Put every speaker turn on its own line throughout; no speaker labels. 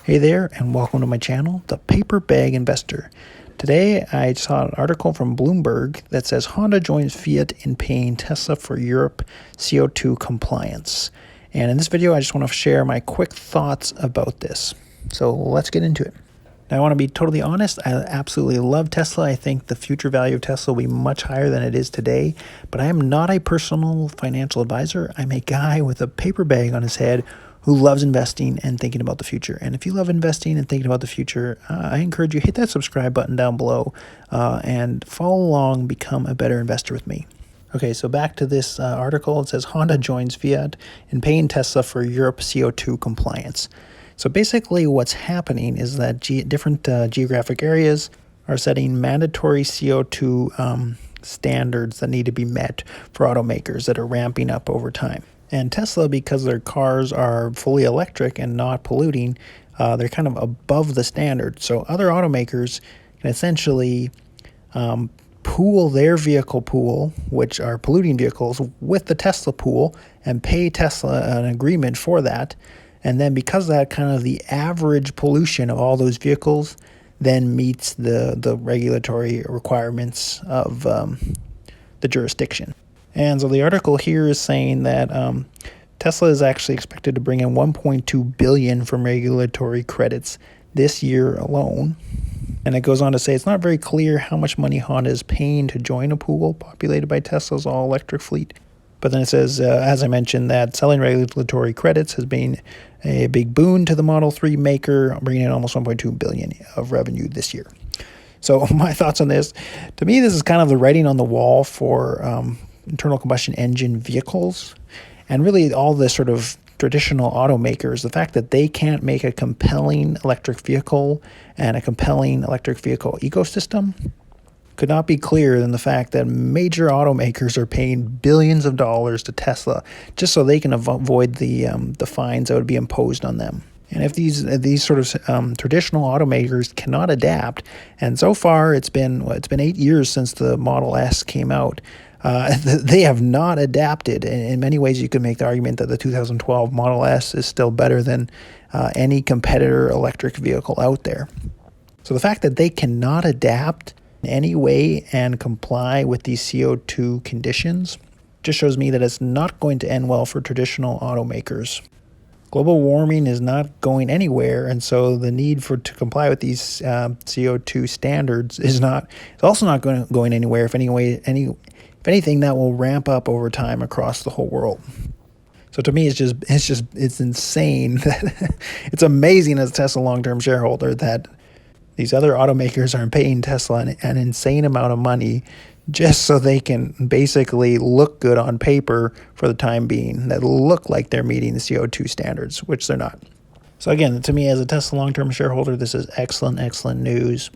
Hey there, and welcome to my channel, The Paper Bag Investor. Today, I saw an article from Bloomberg that says Honda joins Fiat in paying Tesla for Europe CO2 compliance. And in this video, I just want to share my quick thoughts about this. So let's get into it. Now, I want to be totally honest. I absolutely love Tesla. I think the future value of Tesla will be much higher than it is today. But I am not a personal financial advisor. I'm a guy with a paper bag on his head who loves investing and thinking about the future. And if you love investing and thinking about the future, I encourage you hit that subscribe button down below and follow along, become a better investor with me. Okay, so back to this article. It says Honda joins Fiat in paying Tesla for Europe CO2 compliance. So basically what's happening is that different geographic areas are setting mandatory CO2 standards that need to be met for automakers that are ramping up over time. And Tesla, because their cars are fully electric and not polluting, they're kind of above the standard. So other automakers can essentially pool their vehicle pool, which are polluting vehicles, with the Tesla pool and pay Tesla an agreement for that. And then because of that, kind of the average pollution of all those vehicles then meets the regulatory requirements of the jurisdiction. And so the article here is saying that Tesla is actually expected to bring in $1.2 billion from regulatory credits this year alone. And it goes on to say it's not very clear how much money Honda is paying to join a pool populated by Tesla's all-electric fleet. But then it says, as I mentioned, that selling regulatory credits has been a big boon to the Model 3 maker, bringing in almost $1.2 billion of revenue this year. So my thoughts on this, to me, this is kind of the writing on the wall for internal combustion engine vehicles, and really all the sort of traditional automakers. The fact that they can't make a compelling electric vehicle and a compelling electric vehicle ecosystem could not be clearer than the fact that major automakers are paying billions of dollars to Tesla just so they can avoid the fines that would be imposed on them. And if these sort of traditional automakers cannot adapt, and so far it's been 8 years since the Model S came out, they have not adapted. In many ways, you could make the argument that the 2012 Model S is still better than any competitor electric vehicle out there. So the fact that they cannot adapt in any way and comply with these CO2 conditions just shows me that it's not going to end well for traditional automakers. Global warming is not going anywhere, and so the need to comply with these CO2 standards is also not going anywhere. If anything, that will ramp up over time across the whole world. So to me, it's insane that it's amazing as a Tesla long-term shareholder that these other automakers are paying Tesla an insane amount of money just so they can basically look good on paper for the time being, that look like they're meeting the CO2 standards, which they're not. So again, to me, as a Tesla long-term shareholder, this is excellent news.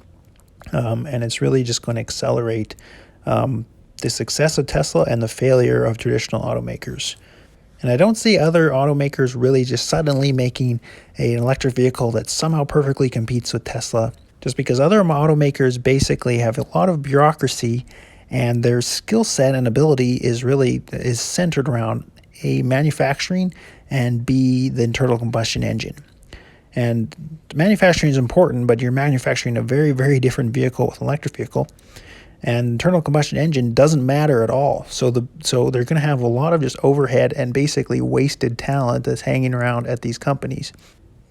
And it's really just going to accelerate the success of Tesla and the failure of traditional automakers. And I don't see other automakers really just suddenly making an electric vehicle that somehow perfectly competes with Tesla, just because other automakers basically have a lot of bureaucracy and their skill set and ability is centered around A, manufacturing, and B, the internal combustion engine. And manufacturing is important, but you're manufacturing a very, very different vehicle with an electric vehicle. And internal combustion engine doesn't matter at all. So they're going to have a lot of just overhead and basically wasted talent that's hanging around at these companies.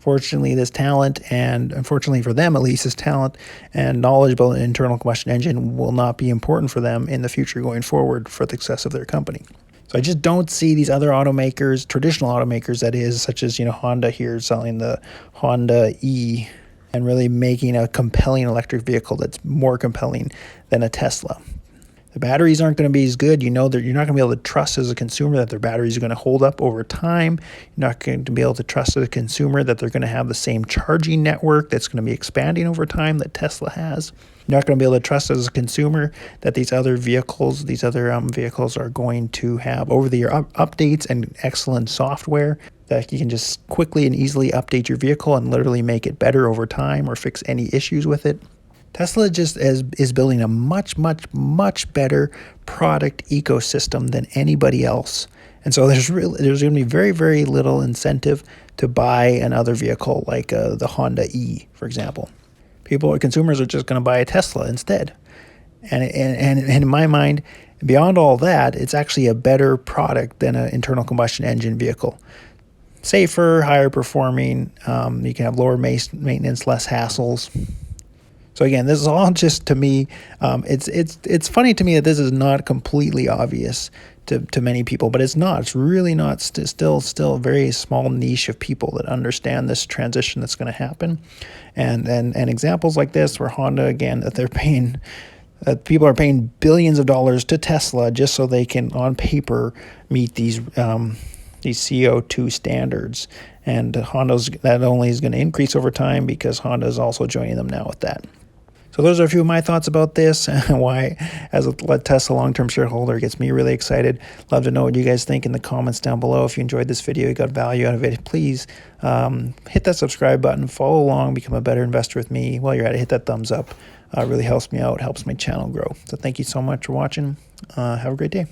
Fortunately, this talent, and unfortunately for them at least, this talent and knowledge about the internal combustion engine will not be important for them in the future going forward for the success of their company. So I just don't see these other automakers, traditional automakers that is, such as Honda here selling the Honda E and really making a compelling electric vehicle that's more compelling than a Tesla. The batteries aren't going to be as good. That you're not going to be able to trust as a consumer that their batteries are going to hold up over time. You're not going to be able to trust as a consumer that they're going to have the same charging network that's going to be expanding over time that Tesla has. You're not going to be able to trust as a consumer that these other vehicles are going to have over-the-air updates and excellent software that you can just quickly and easily update your vehicle and literally make it better over time or fix any issues with it. Tesla just is building a much better product ecosystem than anybody else. And so there's going to be very, very little incentive to buy another vehicle like the Honda E, for example. Consumers are just going to buy a Tesla instead. And in my mind, beyond all that, it's actually a better product than an internal combustion engine vehicle. Safer, higher performing. You can have lower maintenance, less hassles. So again, this is all just, to me, it's funny to me that this is not completely obvious to many people, but it's not. It's really not. Still a very small niche of people that understand this transition that's going to happen, and examples like this where Honda, again, that people are paying billions of dollars to Tesla just so they can, on paper, meet these CO2 standards, and Honda's that only is going to increase over time because Honda is also joining them now with that. So those are a few of my thoughts about this and why, as a Tesla long-term shareholder, it gets me really excited. Love to know what you guys think in the comments down below. If you enjoyed this video, you got value out of it, please hit that subscribe button, follow along, become a better investor with me. While you're at it, hit that thumbs up. It really helps me out, helps my channel grow. So thank you so much for watching. Have a great day.